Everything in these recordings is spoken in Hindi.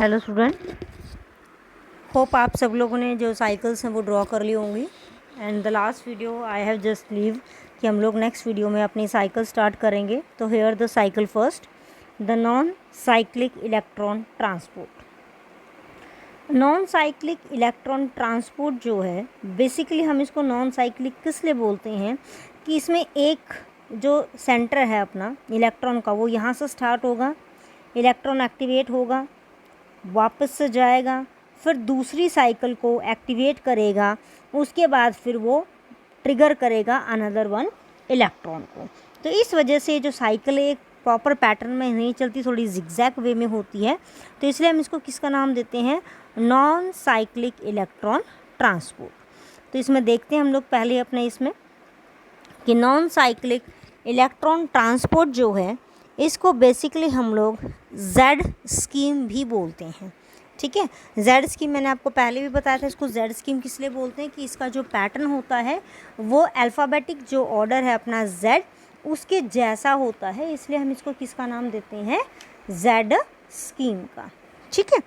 हेलो स्टूडेंट, होप आप सब लोगों ने जो साइकिल्स हैं वो ड्रॉ कर ली होंगी। And the last video I have just leave कि हम लोग नेक्स्ट वीडियो में अपनी साइकिल स्टार्ट करेंगे। तो here the cycle first, the non cyclic electron transport. Non cyclic electron transport जो है, बेसिकली हम इसको नॉन साइक्लिक किस लिए बोलते हैं कि इसमें एक जो सेंटर है अपना इलेक्ट्रॉन का, वो यहाँ से स्टार्ट होगा, इलेक्ट्रॉन एक्टिवेट होगा, वापस से जाएगा, फिर दूसरी साइकिल को एक्टिवेट करेगा, उसके बाद फिर वो ट्रिगर करेगा अनदर वन इलेक्ट्रॉन को। तो इस वजह से जो साइकिल एक प्रॉपर पैटर्न में नहीं चलती, थोड़ी जिगजैग वे में होती है। तो इसलिए हम इसको किसका नाम देते हैं? Non cyclic electron transport. तो इसमें देखते हैं हम लोग पहले अपने इसमें कि नॉन साइक्लिक इलेक्ट्रॉन ट्रांसपोर्ट जो है, इसको बेसिकली हम लोग जेड स्कीम भी बोलते हैं। ठीक है, जेड स्कीम मैंने आपको पहले भी बताया था। इसको जेड स्कीम किस लिए बोलते हैं कि इसका जो पैटर्न होता है वो अल्फ़ाबेटिक जो ऑर्डर है अपना जेड, उसके जैसा होता है, इसलिए हम इसको किसका नाम देते हैं? जेड स्कीम का। ठीक है,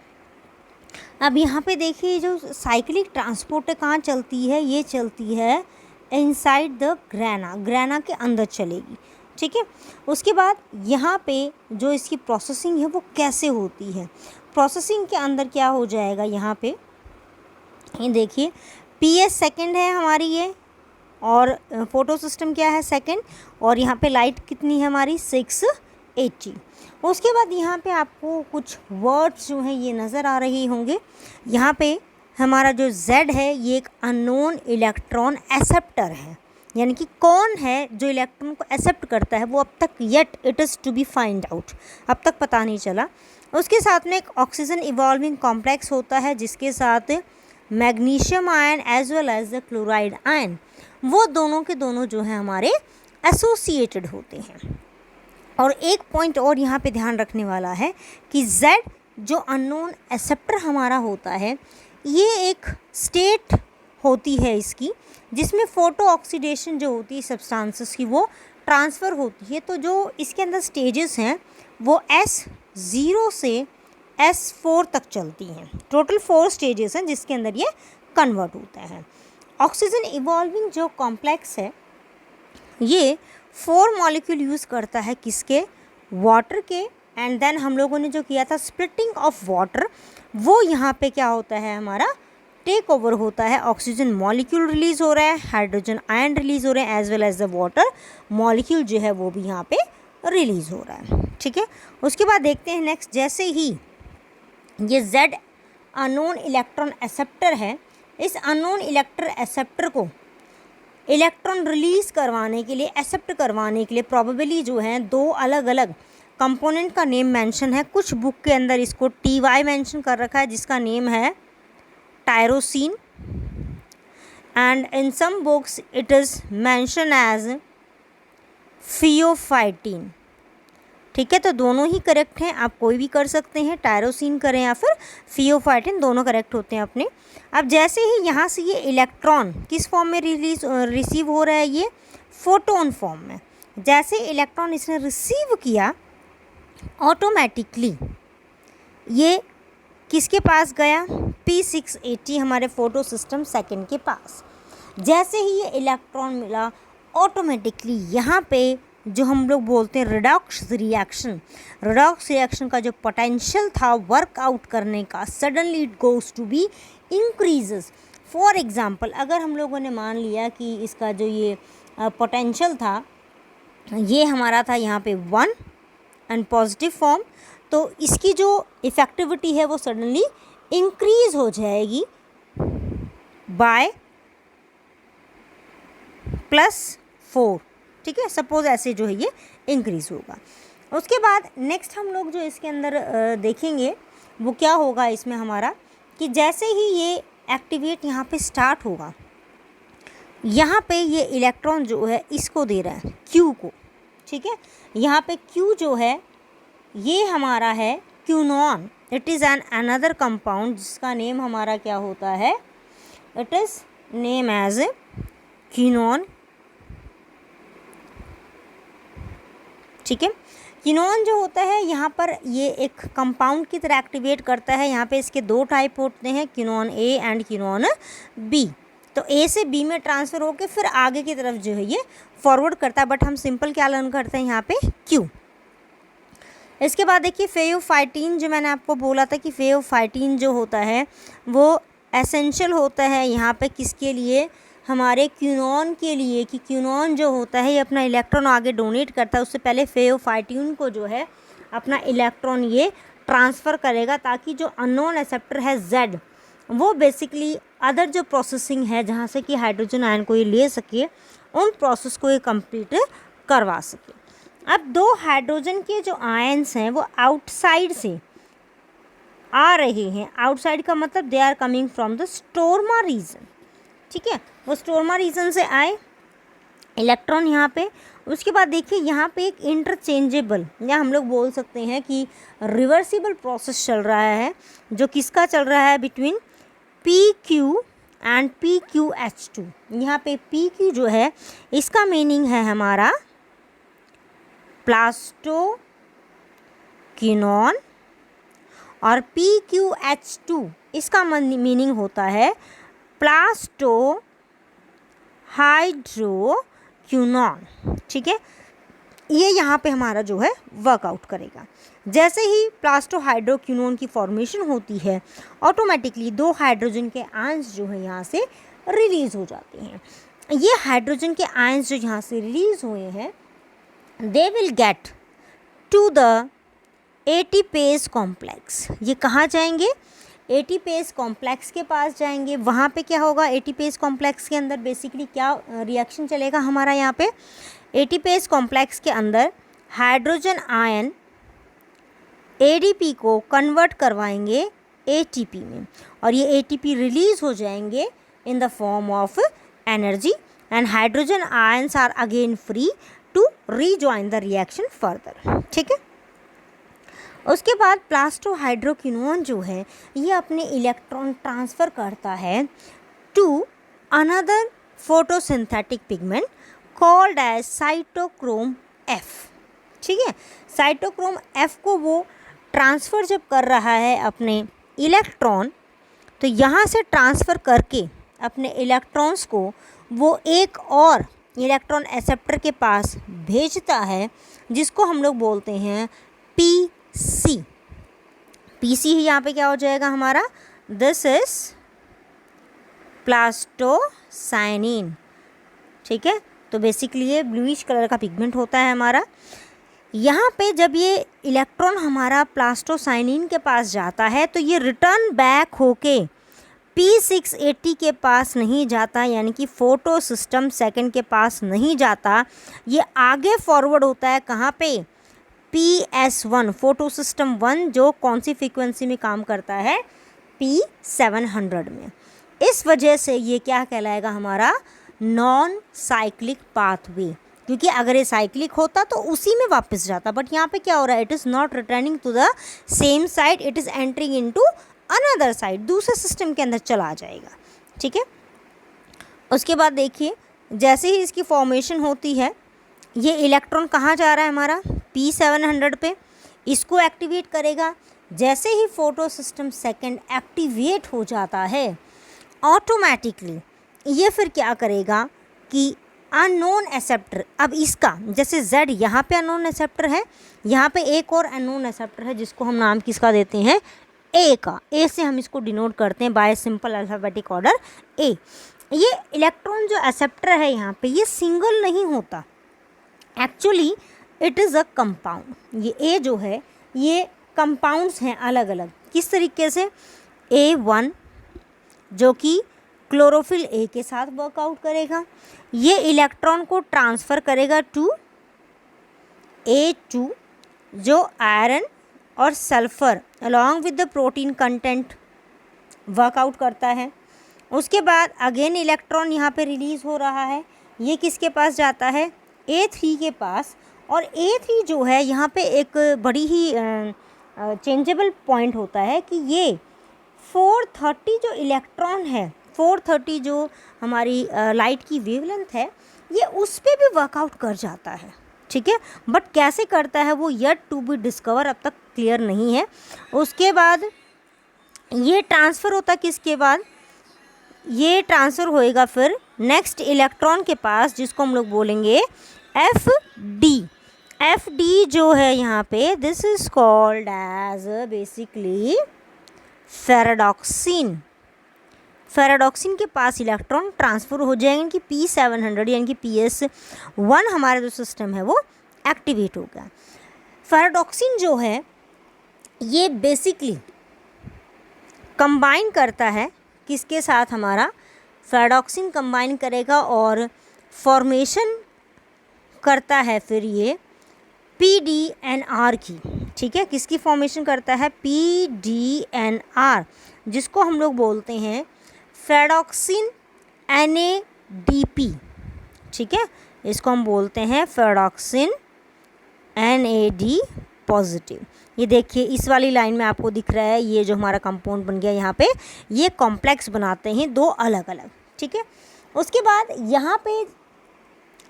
अब यहाँ पे देखिए जो साइक्लिक ट्रांसपोर्ट कहाँ चलती है? ये चलती है इनसाइड द ग्रेना के अंदर चलेगी। ठीक है, उसके बाद यहाँ पे जो इसकी प्रोसेसिंग है वो कैसे होती है? प्रोसेसिंग के अंदर क्या हो जाएगा? यहाँ पे ये देखिए, PS सेकंड है हमारी ये, और फोटो सिस्टम क्या है? सेकंड। और यहाँ पे लाइट कितनी है हमारी? 680। उसके बाद यहाँ पे आपको कुछ वर्ड्स जो हैं ये नज़र आ रहे होंगे। यहाँ पे हमारा जो Z है ये एक अननोन इलेक्ट्रॉन एक्सेप्टर है, यानी कि कौन है जो इलेक्ट्रॉन को एक्सेप्ट करता है वो अब तक yet it is to be find out, अब तक पता नहीं चला। उसके साथ में एक ऑक्सीजन इवॉल्विंग कॉम्प्लेक्स होता है जिसके साथ magnesium ion as well as the chloride ion, वो दोनों के दोनों जो हैं हमारे एसोसिएटेड होते हैं। और एक पॉइंट और यहाँ पे ध्यान रखने वाला है कि Z जो अननोन एक्सेप्टर हमारा होता है, ये एक स्टेट होती है इसकी, जिसमें फोटो ऑक्सीडेशन जो होती है सब्सटेंसेस की वो ट्रांसफ़र होती है। तो जो इसके अंदर स्टेजेस हैं वो S0 से S4 तक चलती हैं। टोटल 4 स्टेजेस हैं जिसके अंदर ये कन्वर्ट होता है। ऑक्सीजन इवॉल्विंग जो कॉम्प्लेक्स है ये 4 मॉलिक्यूल यूज़ करता है किसके? वाटर के। एंड देन हम लोगों ने जो किया था स्प्लिटिंग ऑफ वाटर, वो यहाँ पे क्या होता है हमारा? टेक ओवर होता है। ऑक्सीजन मॉलिक्यूल रिलीज़ हो रहा है, हाइड्रोजन आयन रिलीज़ हो रहे हैं, as well as the water molecule जो है वो भी यहाँ पे रिलीज़ हो रहा है। ठीक है, उसके बाद देखते हैं नेक्स्ट, जैसे ही ये Z अननोन इलेक्ट्रॉन एक्सेप्टर है, इस अननोन इलेक्ट्रॉन एक्सेप्टर को इलेक्ट्रॉन रिलीज़ करवाने के लिए, एक्सेप्ट करवाने के लिए प्रॉबेबली जो है 2 अलग अलग कंपोनेंट का नेम मेंशन है। कुछ बुक के अंदर इसको TY मेंशन कर रखा है जिसका नेम है tyrosine, and in some books it is mention as pheophytin. ठीक है, तो दोनों ही करेक्ट हैं, आप कोई भी कर सकते हैं, टायरोसिन करें या फिर फियोफाइटिन, दोनों करेक्ट होते हैं अपने। अब जैसे ही यहाँ से ये इलेक्ट्रॉन किस फॉर्म में रिसीव हो रहा है? ये फोटोन फॉर्म में। जैसे इलेक्ट्रॉन इसने रिसीव किया, ऑटोमेटिकली ये किसके पास गया? P680 हमारे फोटो सिस्टम सेकंड के पास। जैसे ही ये इलेक्ट्रॉन मिला, ऑटोमेटिकली यहाँ पे जो हम लोग बोलते हैं रिडॉक्स रिएक्शन का जो पोटेंशियल था वर्कआउट करने का, suddenly it goes to be increases. For example, अगर हम लोगों ने मान लिया कि इसका जो ये पोटेंशियल था ये हमारा था यहाँ पे 1 एंड पॉजिटिव फॉर्म, तो इसकी जो इफ़ेक्टिविटी है वो सडनली इंक्रीज़ हो जाएगी बाय +4। ठीक है, सपोज़ ऐसे जो है ये इंक्रीज़ होगा। उसके बाद नेक्स्ट हम लोग जो इसके अंदर देखेंगे वो क्या होगा इसमें हमारा, कि जैसे ही ये एक्टिवेट यहाँ पे स्टार्ट होगा, यहाँ पे ये इलेक्ट्रॉन जो है इसको दे रहा है Q को। ठीक है, यहाँ पे Q जो है ये हमारा है quinone. It is an another compound जिसका नेम हमारा क्या होता है? It is name as quinone. ठीक है, कीनोन जो होता है यहाँ पर ये एक कंपाउंड की तरह एक्टिवेट करता है। यहाँ पे इसके 2 टाइप होते हैं, कीनोन ए एंड कीनोन बी। तो ए से बी में ट्रांसफ़र होकर फिर आगे की तरफ जो है ये फॉरवर्ड करता है, बट हम सिंपल क्या लर्न करते हैं यहाँ पे क्यू। इसके बाद देखिए फेयोफाइटिन, जो मैंने आपको बोला था कि फेयोफाइटिन जो होता है वो एसेंशियल होता है यहाँ पे किसके लिए, हमारे क्यूनॉन के लिए, कि क्यूनॉन जो होता है ये अपना इलेक्ट्रॉन आगे डोनेट करता है, उससे पहले फेयोफाइटिन को जो है अपना इलेक्ट्रॉन ये ट्रांसफ़र करेगा, ताकि जो अननोन एक्सेप्टर है Z वो बेसिकली अदर जो प्रोसेसिंग है जहाँ से कि हाइड्रोजन आयन को ये ले सके, उन प्रोसेस को ये कंप्लीट करवा सके। अब 2 हाइड्रोजन के जो आयन्स हैं वो आउटसाइड से आ रहे हैं। आउटसाइड का मतलब they are coming from the stroma region, ठीक है, वो स्टोरमा रीजन से आए इलेक्ट्रॉन यहाँ पे। उसके बाद देखिए यहाँ पे एक इंटरचेंजेबल या हम लोग बोल सकते हैं कि रिवर्सिबल प्रोसेस चल रहा है, जो किसका चल रहा है, बिटवीन PQ एंड PQH2। यहाँ पे PQ जो है इसका मीनिंग है हमारा प्लास्टो कीनोन, और PQH2 इसका मीनिंग होता है प्लास्टो हाइड्रोक्यूनॉन, ठीक है। ये यहाँ पे हमारा जो है वर्कआउट करेगा। जैसे ही प्लास्टो हाइड्रोक्यूनॉन की फॉर्मेशन होती है, ऑटोमेटिकली 2 हाइड्रोजन के आयंस जो है यहाँ से रिलीज़ हो जाते हैं। ये हाइड्रोजन के आयंस जो यहाँ से रिलीज़ हुए हैं, they will get to the ATPase complex. ये कहाँ जाएंगे, एटीपेज कॉम्प्लेक्स के पास जाएंगे। वहाँ पे क्या होगा, एटीपेज कॉम्प्लेक्स के अंदर बेसिकली क्या रिएक्शन चलेगा हमारा, यहाँ पे एटीपेज कॉम्प्लेक्स के अंदर हाइड्रोजन आयन एडीपी को कन्वर्ट करवाएंगे एटीपी में, और ये एटीपी रिलीज़ हो जाएंगे in the form of energy, and hydrogen ions are again free to rejoin the reaction further, ठीक है। उसके बाद प्लास्टो हाइड्रोक्यूनॉन जो है ये अपने इलेक्ट्रॉन ट्रांसफ़र करता है to another photosynthetic pigment called as cytochrome F, ठीक है। साइटोक्रोम F को वो ट्रांसफ़र जब कर रहा है अपने इलेक्ट्रॉन, तो यहाँ से ट्रांसफ़र करके अपने इलेक्ट्रॉन्स को वो एक और इलेक्ट्रॉन एक्सेप्टर के पास भेजता है, जिसको हम लोग बोलते हैं PC। PC ही यहाँ पे क्या हो जाएगा हमारा, दिस इज प्लास्टोसाइनिन, ठीक है। तो बेसिकली ये ब्लूइश कलर का पिगमेंट होता है हमारा। यहाँ पे जब ये इलेक्ट्रॉन हमारा प्लास्टोसाइनिन के पास जाता है, तो ये रिटर्न बैक होके P680 के पास नहीं जाता, यानी कि फोटो सिस्टम सेकंड के पास नहीं जाता। ये आगे फॉरवर्ड होता है कहाँ पे, PS1 फोटो सिस्टम 1, जो कौन सी फ्रीक्वेंसी में काम करता है, P700 में। इस वजह से ये क्या कहलाएगा हमारा, नॉन साइक्लिक पाथवे, क्योंकि अगर ये साइक्लिक होता तो उसी में वापस जाता, बट यहाँ पे क्या हो रहा है, it is not returning to the same side, it is entering into another side, दूसरे सिस्टम के अंदर चला जाएगा, ठीक है। उसके बाद देखिए जैसे ही इसकी फॉर्मेशन होती है, ये इलेक्ट्रॉन कहाँ जा रहा है हमारा, P700 पे, इसको एक्टिवेट करेगा। जैसे ही फोटो सिस्टम सेकंड एक्टिवेट हो जाता है, ऑटोमेटिकली ये फिर क्या करेगा कि अननोन एक्सेप्टर, अब इसका जैसे Z यहाँ पे अननोन एक्सेप्टर है, यहाँ पे एक और अननोन एक्सेप्टर है जिसको हम नाम किसका देते हैं, A का। A से हम इसको डिनोट करते हैं bye simple alphabetic order A। ये इलेक्ट्रॉन जो एक्सेप्टर है यहाँ पे, ये सिंगल नहीं होता, actually it is a compound. ये A जो है ये कंपाउंड्स हैं अलग अलग, किस तरीके से, A1 जो कि क्लोरोफिल A के साथ वर्कआउट करेगा, ये इलेक्ट्रॉन को ट्रांसफ़र करेगा टू A2 जो आयरन और sulphur along with the protein content workout करता है। उसके बाद अगेन इलेक्ट्रॉन यहाँ पे रिलीज़ हो रहा है, ये किसके पास जाता है, A3 के पास। और A3 जो है यहाँ पे एक बड़ी ही चेंजेबल पॉइंट होता है कि ये 430 जो इलेक्ट्रॉन है, 430 जो हमारी लाइट की वेवलेंथ है, ये उस पर भी वर्कआउट कर जाता है, ठीक है, बट कैसे करता है वो येट टू बी डिस्कवर, अब तक क्लियर नहीं है। उसके बाद ये ट्रांसफ़र होता किसके बाद, ये ट्रांसफ़र होएगा फिर नेक्स्ट इलेक्ट्रॉन के पास, जिसको हम लोग बोलेंगे एफ डी। एफ डी जो है यहाँ पे, this is called as basically ferredoxin. Ferredoxin के पास इलेक्ट्रॉन ट्रांसफ़र हो जाएंगे कि P700 यानी कि PS1 हमारा जो सिस्टम है वो एक्टिवेट हो गया। फेराडॉक्सिन जो है ये बेसिकली कंबाइन करता है किसके साथ, हमारा फेराडॉक्सिन कंबाइन करेगा और फॉर्मेशन करता है फिर ये PDNR की, ठीक है, किसकी फॉर्मेशन करता है, PDNR, जिसको हम लोग बोलते हैं फेराडॉक्सिन NADP, ठीक है, इसको हम बोलते हैं फेराडॉक्सिन NAD पॉजिटिव। ये देखिए इस वाली लाइन में आपको दिख रहा है, ये जो हमारा कंपाउंड बन गया यहाँ पे, ये कॉम्प्लेक्स बनाते हैं दो अलग अलग, ठीक है। उसके बाद यहाँ पे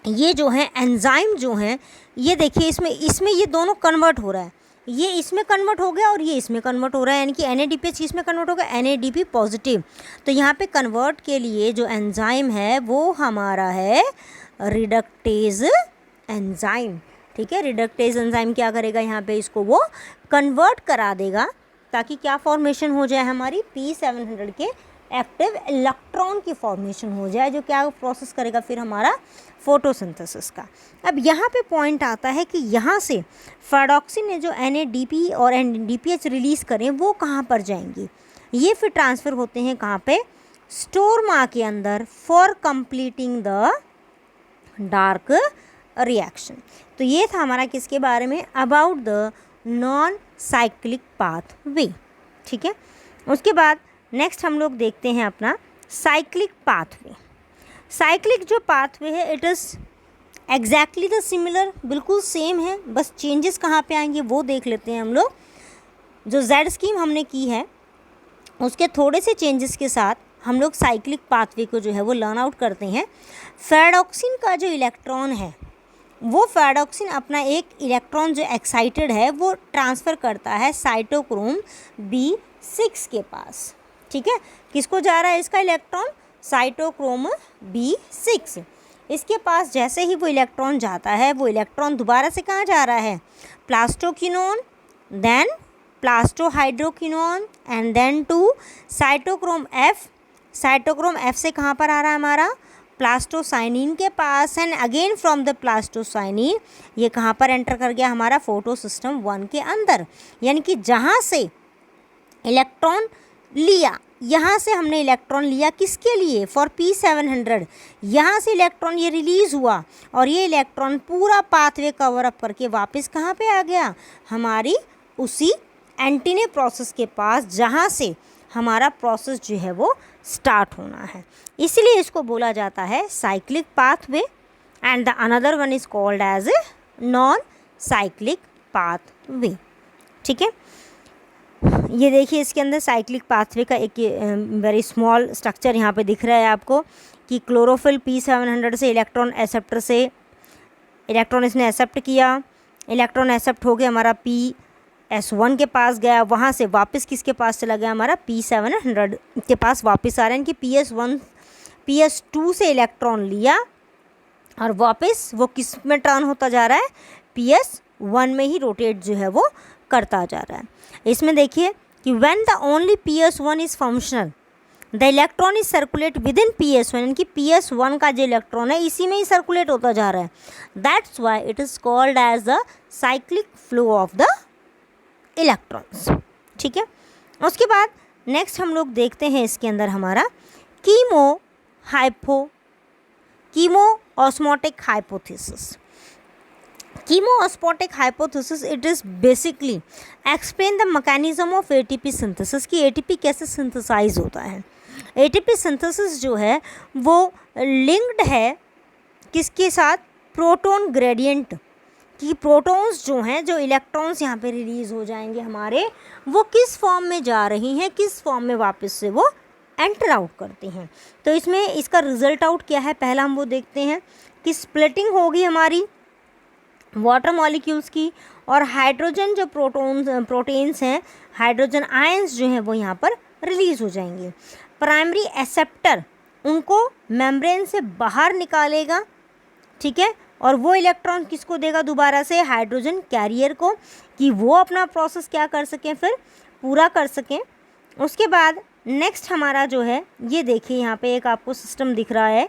ये जो है एंजाइम जो हैं, ये देखिए इसमें ये दोनों कन्वर्ट हो रहा है, ये इसमें कन्वर्ट हो गया और ये इसमें कन्वर्ट हो रहा है, यानी कि NADPH इसमें कन्वर्ट हो गया, NADP पॉजिटिव। तो यहाँ पे कन्वर्ट के लिए जो एंजाइम है वो हमारा है रिडक्टेज एंजाइम, ठीक है। रिडक्टेज एंजाइम क्या करेगा, यहाँ पे इसको वो कन्वर्ट करा देगा ताकि क्या फॉर्मेशन हो जाए, हमारी P700 के एक्टिव इलेक्ट्रॉन की फॉर्मेशन हो जाए, जो क्या प्रोसेस करेगा फिर हमारा फोटोसिंथेसिस का। अब यहाँ पे पॉइंट आता है कि यहाँ से फेराडॉक्सिन ने जो NADP और NADPH रिलीज़ करें वो कहाँ पर जाएंगी, ये फिर ट्रांसफ़र होते हैं कहाँ पे, स्टोरमा के अंदर, for completing the dark reaction. तो ये था हमारा किसके बारे में, about the non cyclic pathway, ठीक है। उसके बाद नेक्स्ट हम लोग देखते हैं अपना साइक्लिक पाथवे। साइक्लिक जो पाथवे है it is exactly the similar, बिल्कुल सेम है, बस चेंजेस कहाँ पे आएंगे वो देख लेते हैं हम लोग। जो जेड स्कीम हमने की है उसके थोड़े से चेंजेस के साथ हम लोग साइक्लिक पाथवे को जो है वो लर्न आउट करते हैं। फेराडॉक्सिन का जो इलेक्ट्रॉन है वो फेराडॉक्सिन अपना एक इलेक्ट्रॉन जो एक्साइटेड है वो ट्रांसफ़र करता है साइटोक्रोम B6 के पास, ठीक है। किसको जा रहा है इसका इलेक्ट्रॉन, साइटोक्रोम B6। इसके पास जैसे ही वो इलेक्ट्रॉन जाता है, वो इलेक्ट्रॉन दोबारा से कहाँ जा रहा है, plastoquinone, then plastohydroquinone and then to cytochrome F। Cytochrome F से कहाँ पर आ रहा है हमारा, प्लास्टोसाइनिन के पास, and again from the plastocyanin ये कहाँ पर एंटर कर गया, हमारा फोटो सिस्टम 1 के अंदर। यानी कि जहाँ से इलेक्ट्रॉन लिया, यहाँ से हमने इलेक्ट्रॉन लिया किसके लिए, फॉर P700, यहाँ से इलेक्ट्रॉन ये रिलीज़ हुआ और ये इलेक्ट्रॉन पूरा पाथवे कवर अप करके वापस कहाँ पे आ गया, हमारी उसी एंटीने प्रोसेस के पास जहाँ से हमारा प्रोसेस जो है वो स्टार्ट होना है। इसलिए इसको बोला जाता है cyclic pathway, and the another one is called as a non cyclic pathway, ठीक है। ये देखिए इसके अंदर साइक्लिक पाथवे का एक वेरी स्मॉल स्ट्रक्चर यहाँ पे दिख रहा है आपको, कि क्लोरोफिल P700 से इलेक्ट्रॉन एक्सेप्टर से इलेक्ट्रॉन इसने एक्सेप्ट किया, इलेक्ट्रॉन एक्सेप्ट हो गया हमारा PS1 के पास गया, वहाँ से वापस किसके पास चला गया, हमारा P700 के पास वापस आ रहे हैं, कि PS2 से इलेक्ट्रॉन लिया और वापस वो किस में टर्न होता जा रहा है, PS1 में ही रोटेट जो है वो करता जा रहा है। इसमें देखिए कि when the only PS1 is functional the electron is circulate with in PS1, यानी कि PS1 का जो इलेक्ट्रॉन है इसी में ही सर्कुलेट होता जा रहा है, that's why it is called as the cyclic flow of the electrons, ठीक है। उसके बाद नेक्स्ट हम लोग देखते हैं इसके अंदर हमारा chemo osmotic hypothesis. कीमोऑस्मोटिक hypothesis it is basically explain the mechanism of ATP synthesis, कि ATP कैसे सिंथेसाइज होता है। ATP सिंथेसिस जो है वो लिंक्ड है किसके साथ, प्रोटॉन ग्रेडियंट, कि प्रोटॉन्स जो हैं, जो इलेक्ट्रॉन्स यहाँ पे रिलीज़ हो जाएंगे हमारे, वो किस फॉर्म में जा रही हैं, किस फॉर्म में वापस से वो एंटर आउट करती हैं। तो इसमें इसका रिजल्ट आउट क्या है, पहला हम वो देखते हैं कि स्प्लिटिंग होगी हमारी वाटर मॉलिक्यूल्स की, और हाइड्रोजन जो प्रोटीन्स हैं, हाइड्रोजन आयंस जो हैं वो यहाँ पर रिलीज हो जाएंगे। प्राइमरी एक्सेप्टर उनको मेम्ब्रेन से बाहर निकालेगा, ठीक है, और वो इलेक्ट्रॉन किसको देगा, दोबारा से हाइड्रोजन कैरियर को, कि वो अपना प्रोसेस क्या कर सकें, फिर पूरा कर सकें। उसके बाद नेक्स्ट हमारा जो है, ये देखिए यहाँ पे एक आपको सिस्टम दिख रहा है,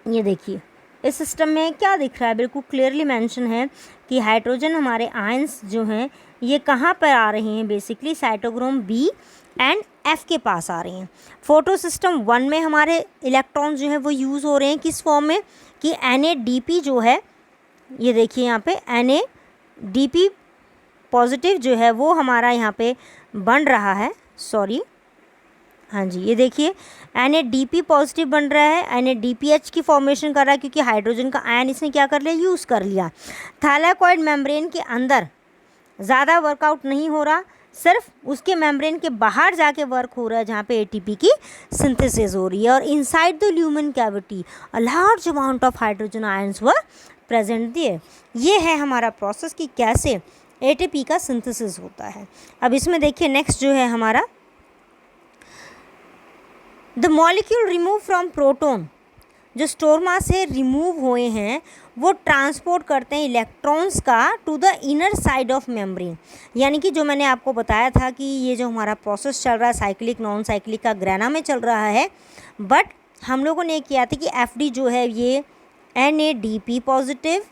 ये देखिए इस सिस्टम में क्या दिख रहा है, बिल्कुल क्लियरली मेंशन है कि हाइड्रोजन हमारे आयंस जो हैं ये कहाँ पर आ रहे हैं, basically cytochrome B and F के पास आ रही हैं। फोटो सिस्टम 1 में हमारे इलेक्ट्रॉन जो है वो यूज़ हो रहे हैं किस फॉर्म में, कि NADP जो है, ये देखिए यहाँ पे NADP पॉजिटिव जो है वो हमारा यहाँ पे बन रहा है, सॉरी, हाँ जी, ये देखिए NADP पॉजिटिव बन रहा है, NADPH की फॉर्मेशन कर रहा है, क्योंकि हाइड्रोजन का आयन इसने क्या कर लिया, यूज़ कर लिया। थैलेकॉइड मेम्ब्रेन के अंदर ज़्यादा वर्कआउट नहीं हो रहा, सिर्फ उसके मेम्ब्रेन के बाहर जाके वर्क हो रहा है, जहाँ पे ATP की सिंथेसिस हो रही है। और inside the lumen cavity a large amount of hydrogen ions were present दिए। ये है हमारा प्रोसेस कि कैसे ATP का सिंथेसिस होता है। अब इसमें देखिए नेक्स्ट जो है हमारा, the molecule remove from proton, जो स्टोरमा से रिमूव हुए हैं वो ट्रांसपोर्ट करते हैं इलेक्ट्रॉन्स का to the inner side of membrane. यानी कि जो मैंने आपको बताया था कि ये जो हमारा प्रोसेस चल रहा है साइक्लिक नॉन साइक्लिक का ग्रेना में चल रहा है, बट हम लोगों ने किया था कि FD जो है ये NADP पॉजिटिव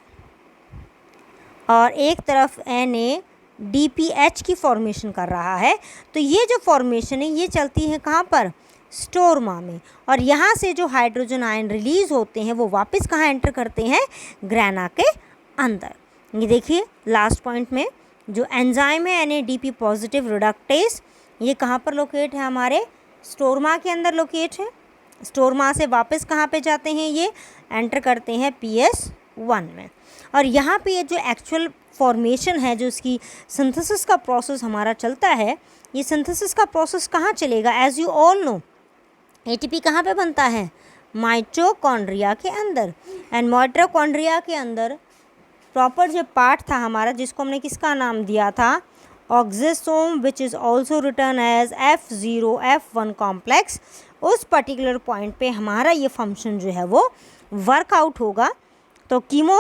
और एक तरफ NADPH की फॉर्मेशन कर रहा है। तो ये जो फॉर्मेशन है ये चलती है कहाँ पर, स्टोरमा में, और यहाँ से जो हाइड्रोजन आयन रिलीज़ होते हैं वो वापस कहाँ एंटर करते हैं, ग्रेना के अंदर। ये देखिए लास्ट पॉइंट में जो एंजाइम है NADP पॉजिटिव रिडक्टेस, ये कहाँ पर लोकेट है, हमारे स्टोरमा के अंदर लोकेट है। स्टोरमा से वापस कहाँ पे जाते हैं, ये एंटर करते हैं PS1 में। और यहाँ पे ये जो एक्चुअल फॉर्मेशन है, जो इसकी सिंथेसिस का प्रोसेस हमारा चलता है, ये सिंथेसिस का प्रोसेस कहाँ चलेगा, as you all know ATP कहाँ पे बनता है, माइटोकॉन्ड्रिया के अंदर। एंड माइटोकॉन्ड्रिया के अंदर प्रॉपर जो पार्ट था हमारा, जिसको हमने किसका नाम दिया था, oxysome, which is also return as F0F1 complex, उस पर्टिकुलर पॉइंट पे हमारा ये फंक्शन जो है वो वर्कआउट होगा। तो कीमो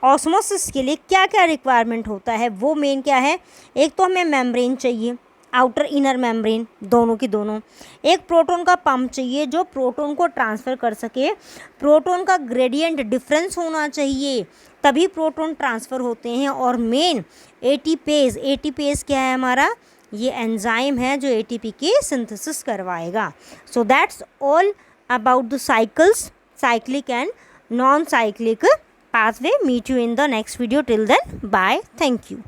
ऑस्मोसिस के लिए क्या क्या रिक्वायरमेंट होता है, वो मेन क्या है, एक तो हमें मेम्ब्रेन चाहिए, आउटर इनर मेम्ब्रेन दोनों की दोनों, एक प्रोटॉन का पंप चाहिए जो प्रोटॉन को ट्रांसफ़र कर सके, प्रोटॉन का ग्रेडियंट डिफरेंस होना चाहिए तभी प्रोटॉन ट्रांसफ़र होते हैं, और मेन एटीपेज, एटीपेज क्या है हमारा, ये एंजाइम है जो ATP की सिंथेसिस करवाएगा। So that's all about the cycles, cyclic and non-cyclic pathway. Meet you in the next video. Till then, bye. Thank you.